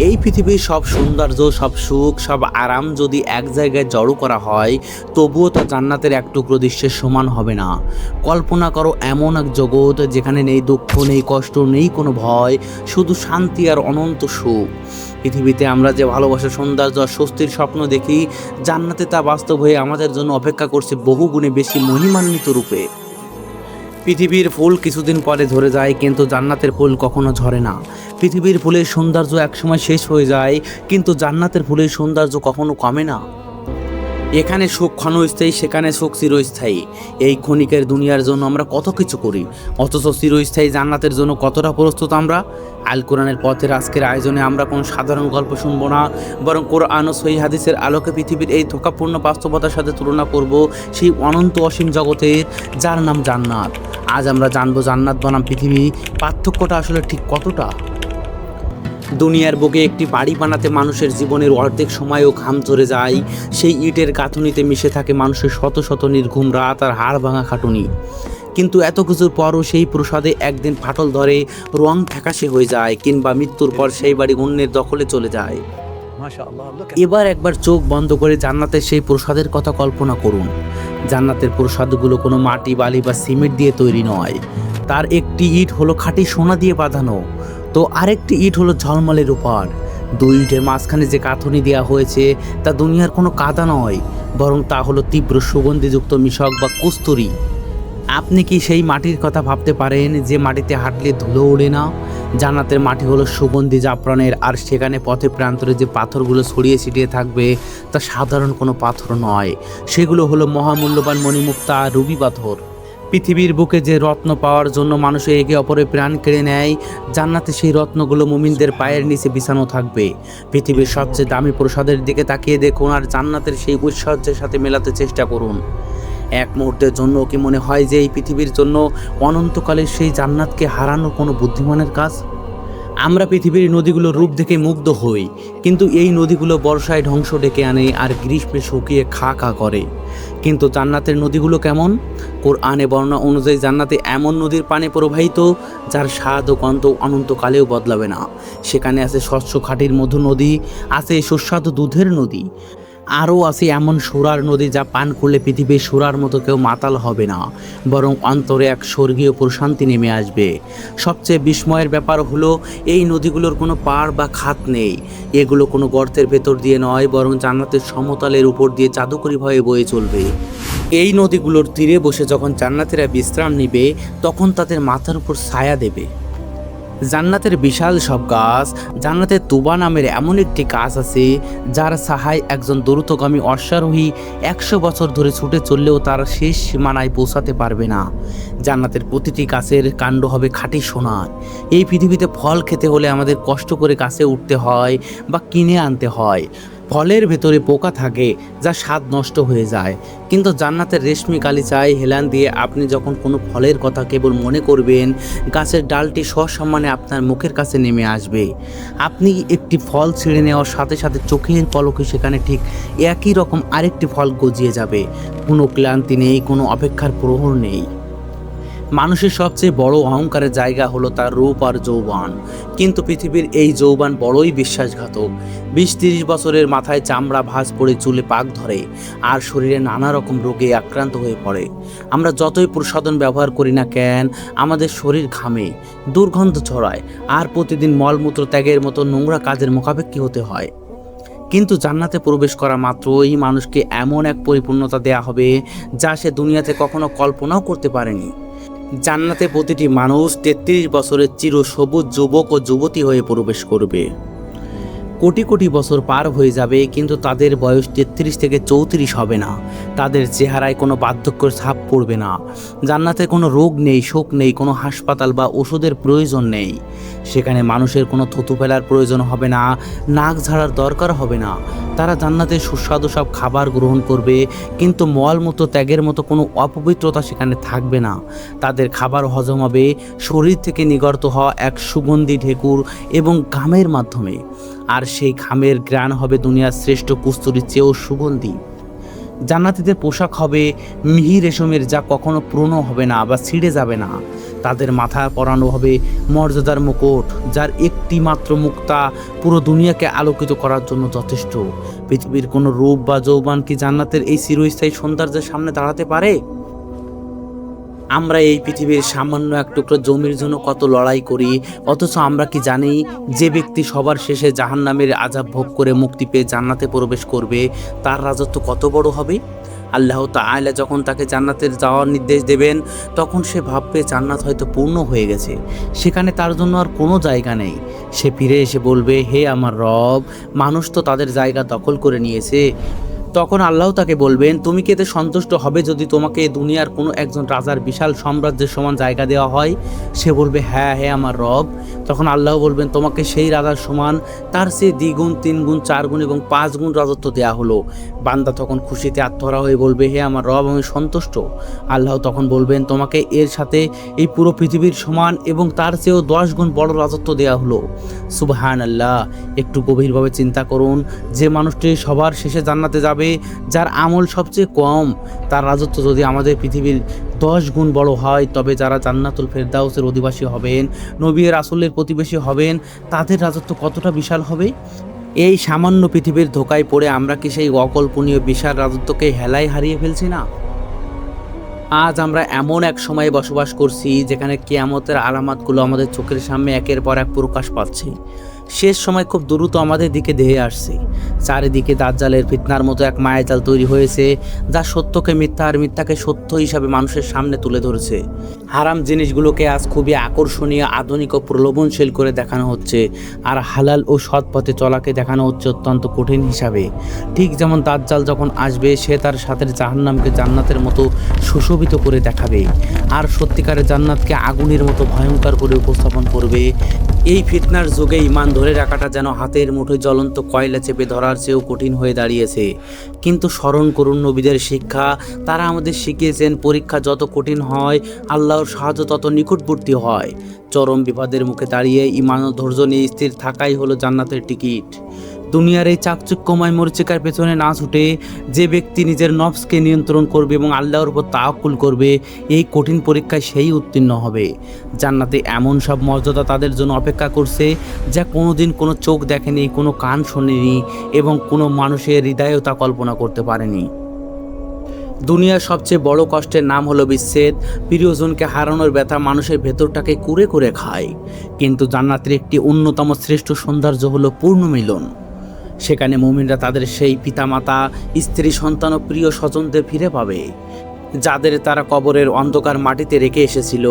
এই পৃথিবীর সব সৌন্দর্য, সব সুখ, সব আরাম যদি এক জায়গায় জড়ো করা হয়, তবুও তা জান্নাতের এক টুকরো দৃশ্যের সমান হবে না। কল্পনা করো এমন এক জগৎ যেখানে নেই দুঃখ, নেই কষ্ট, নেই কোনো ভয়, শুধু শান্তি আর অনন্ত সুখ। পৃথিবীতে আমরা যে ভালোবাসা, সৌন্দর্য আর স্বস্তির স্বপ্ন দেখি, জান্নাতে তা বাস্তব হয়ে আমাদের জন্য অপেক্ষা করছে বহু গুণে বেশি মহিমান্বিত রূপে। পৃথিবীর ফুল কিছুদিন পরে ঝরে যায়, কিন্তু জান্নাতের ফুল কখনো ঝরে না। পৃথিবীর ফুলের সৌন্দর্য একসময় শেষ হয়ে যায়, কিন্তু জান্নাতের ফুলের সৌন্দর্য কখনো কমে না। এখানে সুখ ক্ষণস্থায়ী, সেখানে সুখ চিরস্থায়ী। এই ক্ষণিকের দুনিয়ার জন্য আমরা কত কিছু করি, অথচ চিরস্থায়ী জান্নাতের জন্য কতটা প্রস্তুত আমরা। আল কোরআনের পথের আজকের আয়োজনে আমরা কোনো সাধারণ গল্প শুনবো না, বরং কোরআন ও সহিহ হাদিসের আলোকে পৃথিবীর এই ধোঁকাপূর্ণ বাস্তবতার সাথে তুলনা করব সেই অনন্ত অসীম জগতের, যার নাম জান্নাত। আজ আমরা জানবো জান্নাত বনাম পৃথিবী, পার্থক্যটা আসলে ঠিক কতটা। দুনিয়ার বুকে একটি বাড়ি বানাতে মানুষের জীবনের অর্ধেক সময়ও ঘাম ঝরে যায়। সেই ইটের গাঁথুনিতে মিশে থাকে মানুষের শত শত নির্ঘুম রাত আর হাড় ভাঙা খাটুনি। কিন্তু এত কিছুর পরও সেই প্রসাদে একদিন ফাটল ধরে, রং ফ্যাকাশে হয়ে যায়, কিংবা মৃত্যুর পর সেই বাড়ি অন্যের দখলে চলে যায়। এবার একবার চোখ বন্ধ করে জান্নাতের সেই প্রসাদের কথা কল্পনা করুন। জান্নাতের প্রসাদগুলো কোনো মাটি, বালি বা সিমেন্ট দিয়ে তৈরি নয়। তার একটি ইট হলো খাঁটি সোনা দিয়ে বাঁধানো, তো আরেকটি ইট হলো ঝলমলে রূপার। দুই ইটের মাঝখানে যে কাঁথুনি দেওয়া হয়েছে তা দুনিয়ার কোনো কাদা নয়, বরং তা হলো তীব্র সুগন্ধিযুক্ত মিশক বা কস্তুরী। আপনি কি সেই মাটির কথা ভাবতে পারেন যে মাটিতে হাঁটলে ধুলো ওড়ে না? জান্নাতের মাটি হলো সুগন্ধি জাফরানের, আর সেখানে পথে প্রান্তরে যে পাথরগুলো ছড়িয়ে ছিটিয়ে থাকবে তা সাধারণ কোনো পাথর নয়, সেগুলো হলো মহামূল্যবান মণিমুক্তা আর রুবি পাথর। পৃথিবীর বুকে যে রত্ন পাওয়ার জন্য মানুষ একে অপরের প্রাণ কেড়ে নেয়, জান্নাতে সেই রত্নগুলো মুমিনদের পায়ের নিচে বিছানো থাকবে। পৃথিবীর সবচেয়ে দামি প্রসাদের দিকে তাকিয়ে দেখুন, আর জান্নাতের সেই ঐশ্বর্যের সাথে মেলাতে চেষ্টা করুন। এক মুহূর্তের জন্য কি মনে হয় যে এই পৃথিবীর জন্য অনন্তকালের সেই জান্নাতকে হারানো কোনো বুদ্ধিমানের কাজ? আমরা পৃথিবীর নদীগুলোর রূপ দেখে মুগ্ধ হই, কিন্তু এই নদীগুলো বর্ষায় ধ্বংস ডেকে আনে আর গ্রীষ্মে শুকিয়ে খা খা করে। কিন্তু জান্নাতের নদীগুলো কেমন? কোরআনে বর্ণনা অনুযায়ী জান্নাতে এমন নদীর পানি প্রবাহিত যার স্বাদ ও গন্ধ অনন্তকালেও বদলাবে না। সেখানে আছে স্বচ্ছ খাঁটির মধু নদী, আছে সুস্বাদু দুধের নদী, আরও আছে এমন সুরার নদী যা পান করলে পৃথিবীর সুরার মতো কেউ মাতাল হবে না, বরং অন্তরে এক স্বর্গীয় প্রশান্তি নেমে আসবে। সবচেয়ে বিস্ময়ের ব্যাপার হলো এই নদীগুলোর কোনো পাড় বা খাত নেই। এগুলো কোনো গর্তের ভেতর দিয়ে নয়, বরং জান্নাতের সমতলের উপর দিয়ে জাদুকরীভাবে বয়ে চলবে। এই নদীগুলোর তীরে বসে যখন জান্নাতীরা বিশ্রাম নিবে, তখন তাদের মাথার উপর ছায়া দেবে জান্নাতের বিশাল সব গাছ। জান্নাতের তুবা নামের এমন একটি গাছ আছে যার ছায়ায় একজন দ্রুতগামী অশ্বারোহী 100 বছর ধরে ছুটে চললেও তার শেষ সীমানায় পৌঁছাতে পারবে না। জান্নাতের প্রতিটি গাছের কাণ্ড হবে খাঁটি সোনার। এই পৃথিবীতে ফল খেতে হলে আমাদের কষ্ট করে গাছে উঠতে হয় বা কিনে আনতে হয়। ফলের ভেতরে পোকা থাকে যা স্বাদ নষ্ট হয়ে যায়, কিন্তু জান্নাতের রেশমি গালিচায় হেলান দিয়ে আপনি যখন কোনো ফলের কথা কেবল মনে করবেন, গাছের ডালটি সসম্মানে আপনার মুখের কাছে নেমে আসবে। আপনি একটি ফল ছিঁড়ে নেওয়ার সাথে সাথে চোখের পলকে সেখানে ঠিক একই রকম আরেকটি ফল গজিয়ে যাবে। কোনো ক্লান্তি নেই, কোনো অপেক্ষার প্রহর নেই। মানুষের সবচেয়ে বড় অহংকারের জায়গা হলো তার রূপ আর যৌবন, কিন্তু পৃথিবীর এই যৌবন বড়ই বিশ্বাসঘাতক। 20-30 বছরের মাথায় চামড়া ভাঁজ পড়ে, চুলে পাক ধরে, আর শরীরে নানা রকম রোগে আক্রান্ত হয়ে পড়ে। আমরা যতই প্রসাধন ব্যবহার করি না কেন, আমাদের শরীর ঘামে, দুর্গন্ধ ছড়ায়, আর প্রতিদিন মলমূত্র ত্যাগের মতো নোংরা কাজের মুখাপেক্ষী হতে হয়। কিন্তু জান্নাতে প্রবেশ করা মাত্রই মানুষকে এমন এক পরিপূর্ণতা দেয়া হবে যা সে দুনিয়াতে কখনো কল্পনাও করতে পারেনি। জান্নাতে প্রতিটি মানুষ 33 বছরের চিরসবুজ যুবক ও যুবতী হয়ে প্রবেশ করবে। কোটি কোটি বছর পার হয়ে যাবে, কিন্তু তাদের বয়স 33 থেকে 34 হবে না। তাদের চেহারায় কোনো বার্ধক্যের ছাপ পড়বে না। জান্নাতে কোনো রোগ নেই, শোক নেই, কোনো হাসপাতাল বা ওষুধের প্রয়োজন নেই। সেখানে মানুষের কোনো থুতু ফেলার প্রয়োজন হবে না, নাক ঝাড়ার দরকার হবে না। তারা জান্নাতে সুস্বাদু সব খাবার গ্রহণ করবে, কিন্তু মলমূত্র ত্যাগের মতো কোনো অপবিত্রতা সেখানে থাকবে না। তাদের খাবার হজম হবে শরীর থেকে নিগত হওয়া এক সুগন্ধি ঢেকুর এবং ঘামের মাধ্যমে, আর সেই ঘামের ঘ্রাণ হবে দুনিয়ার শ্রেষ্ঠ কস্তুরীর চেয়েও সুগন্ধি। জান্নাতীদের পোশাক হবে মিহি রেশমের, যা কখনো পুরনো হবে না বা ছিঁড়ে যাবে না। তাদের মাথায় পরানো হবে মর্যাদার মুকুট, যার একটি মাত্র মুক্তা পুরো দুনিয়াকে আলোকিত করার জন্য যথেষ্ট। পৃথিবীর কোনো রূপ বা যৌবন কি জান্নাতের এই চিরস্থায়ী সৌন্দর্যের সামনে দাঁড়াতে পারে? আমরা এই পৃথিবীর সামান্য এক টুকরো জমির জন্য কত লড়াই করি, অথচ আমরা কি জানি যে ব্যক্তি সবার শেষে জাহান্নামের আযাব ভোগ করে মুক্তি পেয়ে জান্নাতে প্রবেশ করবে, তার রাজত্ব কত বড় হবে? আল্লাহ তাআলা যখন তাকে জান্নাতের যাওয়ার নির্দেশ দেবেন, তখন সে ভাববে জান্নাত হয়তো পূর্ণ হয়ে গেছে, সেখানে তার জন্য আর কোনো জায়গা নেই। সে ফিরে এসে বলবে, হে আমার রব, মানুষ তো তাদের জায়গা দখল করে নিয়েছে। তখন আল্লাহ তাকে বলবেন, তুমি কি এতে সন্তুষ্ট হবে যদি তোমাকে দুনিয়ার কোনো একজন রাজার বিশাল সাম্রাজ্যের সমান জায়গা দেওয়া হয়? সে বলবে, হ্যাঁ হে আমার রব। তখন আল্লাহ বলবেন, তোমাকে সেই রাজার সমান, তার চেয়ে দ্বিগুণ, 3 গুণ, 4 গুণ এবং 5 গুণ রাজত্ব দেওয়া হলো। বান্দা তখন খুশিতে আত্মহারা হয়ে বলবে, হে আমার রব, আমি সন্তুষ্ট। আল্লাহ তখন বলবেন, তোমাকে এর সাথে এই পুরো পৃথিবীর সমান এবং তার চেয়েও 10 গুণ বড় রাজত্ব দেওয়া হলো। সুবহানাল্লাহ। একটু গভীরভাবে চিন্তা করুন, যে মানুষটি সবার শেষে জান্নাতে যাবে, যার আমল সবচেয়ে কম, তার রাজত্ব যদি আমাদের পৃথিবীর 10 গুণ বড় হয়, তবে যারা জান্নাতুল ফেরদাউসের অধিবাসী হবেন, নবী রাসূলের প্রতিবেশী হবেন, তাদের রাজত্ব কতটা বিশাল হবে। এই সামান্য পৃথিবীর ধোকায় পড়ে আমরা কি সেই অকল্পনীয় বিশাল রাজত্বকে হেলায় হারিয়ে ফেলছি না? আজ আমরা এমন এক সময়ে বসবাস করছি যেখানে কিয়ামতের আলামতগুলো আমাদের চোখের সামনে একের পর এক প্রকাশ পাচ্ছে। শেষ সময় খুব দ্রুত আমাদের দিকে ধেয়ে আসছে। চারিদিকে দাজ্জালের ফিতনার মতো এক মায়াজাল তৈরি হয়েছে, যা সত্যকে মিথ্যা আর মিথ্যাকে সত্য হিসাবে মানুষের সামনে তুলে ধরেছে। হারাম জিনিসগুলোকে আজ খুবই আকর্ষণীয়, আধুনিক ও প্রলোভনশীল করে দেখানো হচ্ছে, আর হালাল ও সৎ পথে চলাকে দেখানো হচ্ছে অত্যন্ত কঠিন হিসাবে। ঠিক যেমন দাজ্জাল যখন আসবে, সে তার সাথে জাহান্নামকে জান্নাতের মতো সুশোভিত করে দেখাবে, আর সত্যিকারের জান্নাতকে আগুনের মতো ভয়ঙ্কর করে উপস্থাপন করবে। এই ফিতনার যুগে ঈমান ধরে রাখাটা যেন হাতের মুঠোয় জ্বলন্ত কয়লা চেপে ধরার চেয়েও কঠিন হয়ে দাঁড়িয়েছে। কিন্তু স্মরণ করুন নবীদের শিক্ষা, তারা আমাদের শিখিয়েছেন, পরীক্ষা যত কঠিন হয়, আল্লাহর সাহায্য তত নিকটবর্তী হয়। চরম বিপদের মুখে দাঁড়িয়ে ঈমান ও ধৈর্য নিয়ে স্থির থাকাই হলো জান্নাতের টিকিট। দুনিয়ার এই চাকচিক্যময় মরিচিকার পেছনে না ছুটে যে ব্যক্তি নিজের নফসকে নিয়ন্ত্রণ করবে এবং আল্লাহর উপর তাওয়াক্কুল করবে, এই কঠিন পরীক্ষায় সেই উত্তীর্ণ হবে। জান্নাতে এমন সব মর্যাদা তাদের জন্য অপেক্ষা করছে, যা কোনোদিন কোনো চোখ দেখেনি, কোনো কান শোনেনি এবং কোনো মানুষের হৃদয়েও তা কল্পনা করতে পারেনি। দুনিয়ার সবচেয়ে বড় কষ্টের নাম হলো বিচ্ছেদ। প্রিয়জনকে হারানোর ব্যথা মানুষের ভেতরটাকে কুরে কুরে খায়। কিন্তু জান্নাতের একটি অন্যতম শ্রেষ্ঠ সৌন্দর্য হলো পূর্ণ মিলন। সেখানে মুমিনরা তাদের সেই পিতামাতা, স্ত্রী, সন্তান ও প্রিয় স্বজনদের ফিরে পাবে, যাদের তারা কবরের অন্ধকার মাটিতে রেখে এসেছিল।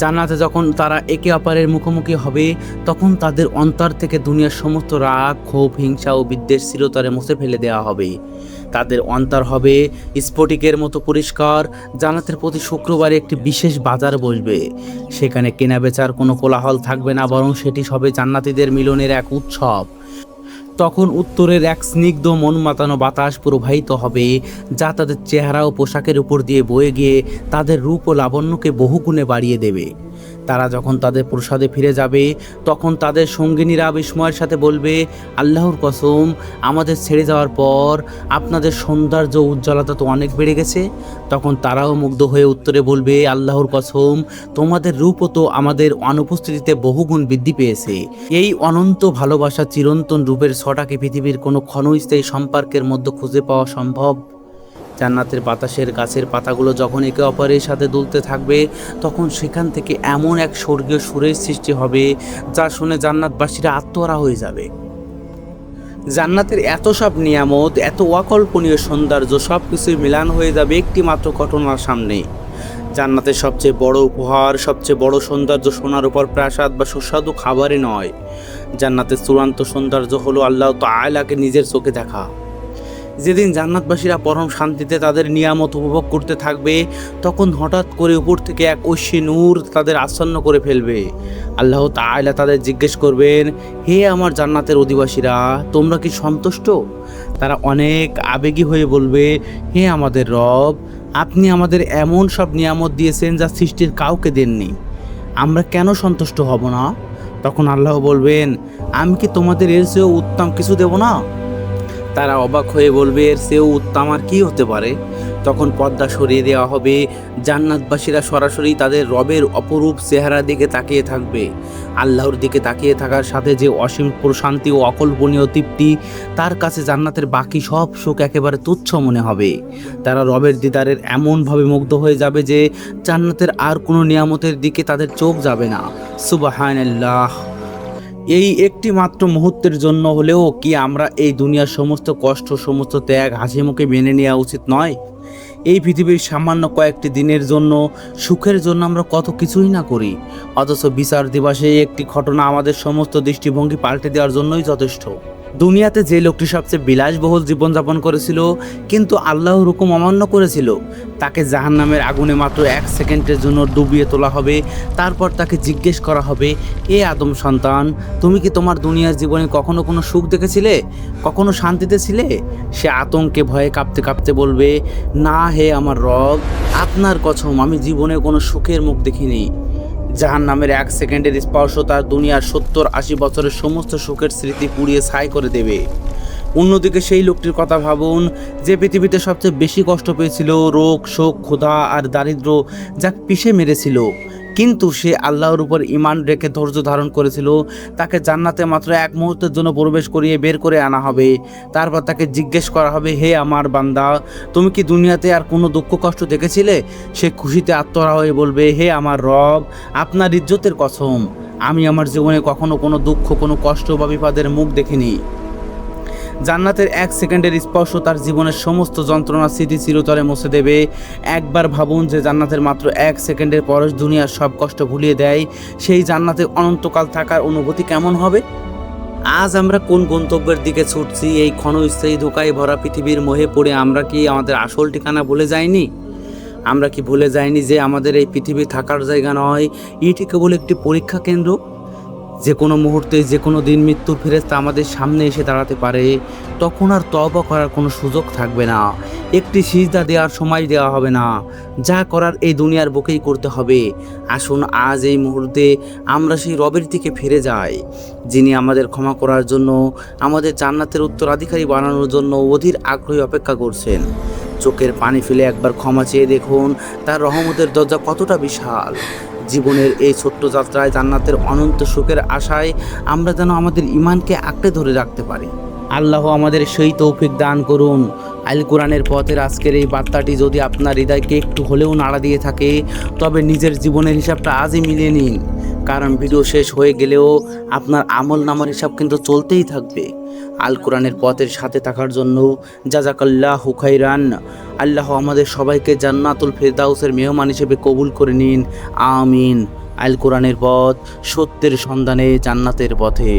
জান্নাতে যখন তারা একে অপরের মুখোমুখি হবে, তখন তাদের অন্তর থেকে দুনিয়ার সমস্ত রাগ, ক্ষোভ, হিংসা ও বিদ্বেষ চিরতরে মুছে ফেলে দেওয়া হবে। তাদের অন্তর হবে স্ফটিকের মতো পরিষ্কার। জান্নাতের প্রতি শুক্রবারে একটি বিশেষ বাজার বসবে। সেখানে কেনাবেচার কোনো কোলাহল থাকবে না, বরং সেটি হবে জান্নাতীদের মিলনের এক উৎসব। তখন উত্তরের এক স্নিগ্ধ মন মাতানো বাতাস প্রবাহিত হবে, যা তাদের চেহারা ও পোশাকের উপর দিয়ে বয়ে গিয়ে তাদের রূপ ও লাবণ্যকে বহুগুণে বাড়িয়ে দেবে। তারা যখন তাদের প্রসাদে ফিরে যাবে, তখন তাদের সঙ্গিনীরা বিস্ময়ের সাথে বলবে, আল্লাহর কসম, আমাদের ছেড়ে যাওয়ার পর আপনাদের সৌন্দর্য উজ্জ্বলতা তো অনেক বেড়ে গেছে। তখন তারাও মুগ্ধ হয়ে উত্তরে বলবে, আল্লাহর কসম, তোমাদের রূপও তো আমাদের অনুপস্থিতিতে বহুগুণ বৃদ্ধি পেয়েছে। এই অনন্ত ভালোবাসা, চিরন্তন রূপের ছটাকে পৃথিবীর কোনো ক্ষণস্থায়ী সম্পর্কের মধ্যে খুঁজে পাওয়া সম্ভব? জান্নাতের বাতাসের গাছের পাতাগুলো যখন একে অপরের সাথে দুলতে থাকবে, তখন সেখান থেকে এমন এক স্বর্গীয় সুরের সৃষ্টি হবে, যা শুনে জান্নাতবাসীরা আত্মহারা হয়ে যাবে। জান্নাতের এত সব নিয়ামত, এত অকল্পনীয় সৌন্দর্য, সব কিছুই মিলান হয়ে যাবে একটি মাত্র ঘটনার সামনে। জান্নাতের সবচেয়ে বড় উপহার, সবচেয়ে বড় সৌন্দর্য সোনার উপর প্রাসাদ বা সুস্বাদু খাবারই নয়। জান্নাতের চূড়ান্ত সৌন্দর্য হলো আল্লাহ তাআলাকে নিজের চোখে দেখা। যেদিন জান্নাতবাসীরা পরম শান্তিতে তাদের নিয়ামত উপভোগ করতে থাকবে, তখন হঠাৎ করে উপর থেকে এক ঐশী নূর তাদের আচ্ছন্ন করে ফেলবে। আল্লাহ তাআলা তাদের জিজ্ঞেস করবেন, হে আমার জান্নাতের অধিবাসীরা, তোমরা কি সন্তুষ্ট? তারা অনেক আবেগী হয়ে বলবে, হে আমাদের রব, আপনি আমাদের এমন সব নিয়ামত দিয়েছেন যা সৃষ্টির কাউকে দেননি, আমরা কেন সন্তুষ্ট হব না? তখন আল্লাহ বলবেন, আমি কি তোমাদের এর চেয়েও উত্তম কিছু দেব না? তারা অবাক হয়ে বলবে, এর চেয়েও উত্তম আর কি হতে পারে? তখন পর্দা সরিয়ে দেওয়া হবে, জান্নাতবাসীরা সরাসরি তাদের রবের অপরূপ চেহারার দিকে তাকিয়ে থাকবে। আল্লাহর দিকে তাকিয়ে থাকার সাথে যে অসীম প্রশান্তি ও অকল্পনীয় তৃপ্তি, তার কাছে জান্নাতের বাকি সব সুখ একেবারে তুচ্ছ মনে হবে। তারা রবের দিদারের এমনভাবে মুগ্ধ হয়ে যাবে যে জান্নাতের আর কোনো নিয়ামতের দিকে তাদের চোখ যাবে না। সুবহানাল্লাহ। এই একটি মাত্র মুহূর্তের জন্য হলেও কি আমরা এই দুনিয়ার সমস্ত কষ্ট, সমস্ত ত্যাগ হাসি মুখে মেনে নেওয়া উচিত নয়? এই পৃথিবীর সামান্য কয়েকটি দিনের জন্য, সুখের জন্য আমরা কত কিছুই না করি, অথচ বিচার দিবসে একটি ঘটনা আমাদের সমস্ত দৃষ্টিভঙ্গি পাল্টে দেওয়ার জন্যই যথেষ্ট। দুনিয়াতে যে লোকটি সবচেয়ে বিলাসবহুল জীবনযাপন করেছিল কিন্তু আল্লাহর হুকুম অমান্য করেছিল, তাকে জাহান্নামের আগুনে মাত্র 1 সেকেন্ডের জন্য ডুবিয়ে তোলা হবে। তারপর তাকে জিজ্ঞেস করা হবে, এ আদম সন্তান, তুমি কি তোমার দুনিয়ার জীবনে কখনো কোনো সুখ দেখেছিলে, কখনো শান্তিতে ছিলে? সে আতঙ্কে ভয়ে কাঁপতে কাঁপতে বলবে, না হে আমার রব, আপনার কসম, আমি জীবনে কোনো সুখের মুখ দেখিনি। জাহান্নামের 1 সেকেন্ডের স্পর্শ তার দুনিয়ার 70-80 বছরের সমস্ত সুখের স্মৃতি পুড়িয়ে ছাই করে দেবে। অন্যদিকে সেই লোকটির কথা ভাবুন, যে পৃথিবীতে সবচেয়ে বেশি কষ্ট পেয়েছিল, রোগ, শোক, ক্ষুধা আর দারিদ্র্য যা পিষে মেরেছিল, কিন্তু সে আল্লাহর উপর ঈমান রেখে ধৈর্য ধারণ করেছিল। তাকে জান্নাতে মাত্র 1 মুহূর্তের জন্য প্রবেশ করিয়ে বের করে আনা হবে। তারপর তাকে জিজ্ঞেস করা হবে, হে আমার বান্দা, তুমি কি দুনিয়াতে আর কোনো দুঃখ কষ্ট দেখেছিলে? সে খুশিতে আত্মহারা হয়ে বলবে, হে আমার রব, আপনার ইজ্জতের কসম, আমি আমার জীবনে কখনো কোনো দুঃখ, কোনো কষ্ট বা বিপদের মুখ দেখিনি। জান্নাতের 1 সেকেন্ডের স্পর্শ তার জীবনের সমস্ত যন্ত্রণা স্মৃতি চিরতরে মুছে দেবে। একবার ভাবুন যে জান্নাতের মাত্র 1 সেকেন্ডের পরশ দুনিয়ার সব কষ্ট ভুলিয়ে দেয়, সেই জান্নাতে অনন্তকাল থাকার অনুভূতি কেমন হবে? আজ আমরা কোন গন্তব্যের দিকে ছুটছি? এই ক্ষণস্থায়ী ধোঁকায় ভরা পৃথিবীর মোহে পড়ে আমরা কি আমাদের আসল ঠিকানা ভুলে যাইনি? আমরা কি ভুলে যাইনি যে আমাদের এই পৃথিবী থাকার জায়গা নয়, এটি কেবল একটি পরীক্ষা কেন্দ্র? যে কোনো মুহূর্তে, যে কোনো দিন মৃত্যুর ফেরেশতা আমাদের সামনে এসে দাঁড়াতে পারে। তখন আর তওবা করার কোনো সুযোগ থাকবে না, একটি সিজদা দেওয়ার সময় দেওয়া হবে না। যা করার এই দুনিয়ার বুকেই করতে হবে। আসুন আজ এই মুহূর্তে আমরা সেই রবের দিকে ফিরে যাই, যিনি আমাদের ক্ষমা করার জন্য, আমাদের জান্নাতের উত্তরাধিকারী বানানোর জন্য অধীর আগ্রহে অপেক্ষা করছেন। চোখের পানি ফেলে একবার ক্ষমা চেয়ে দেখুন, তার রহমতের দরজা কতটা বিশাল। জীবনের এই ছোট্ট যাত্রায় জান্নাতের অনন্ত সুখের আশায় আমরা যেন আমাদের ঈমানকে আঁকড়ে ধরে রাখতে পারি। আল্লাহ আমাদের সেই তৌফিক দান করুন। আল কোরআনের পথের আজকের এই বার্তাটি যদি আপনার হৃদয়কে একটু হলেও নাড়া দিয়ে থাকে, তবে নিজের জীবনের হিসাবটা আজই মিলিয়ে নিন, কারণ ভিডিও শেষ হয়ে গেলেও আপনার আমল নামার হিসাব কিন্তু চলতেই থাকবে। আল কোরআনের পথের সাথে থাকার জন্য জাযাকাল্লাহু খাইরান। আল্লাহ আমাদের সবাইকে জান্নাতুল ফেরদাউসের মেহমান হিসেবে কবুল করে নিন, আমিন। আল কোরআনের পথ, সত্যের সন্ধানে জান্নাতের পথে।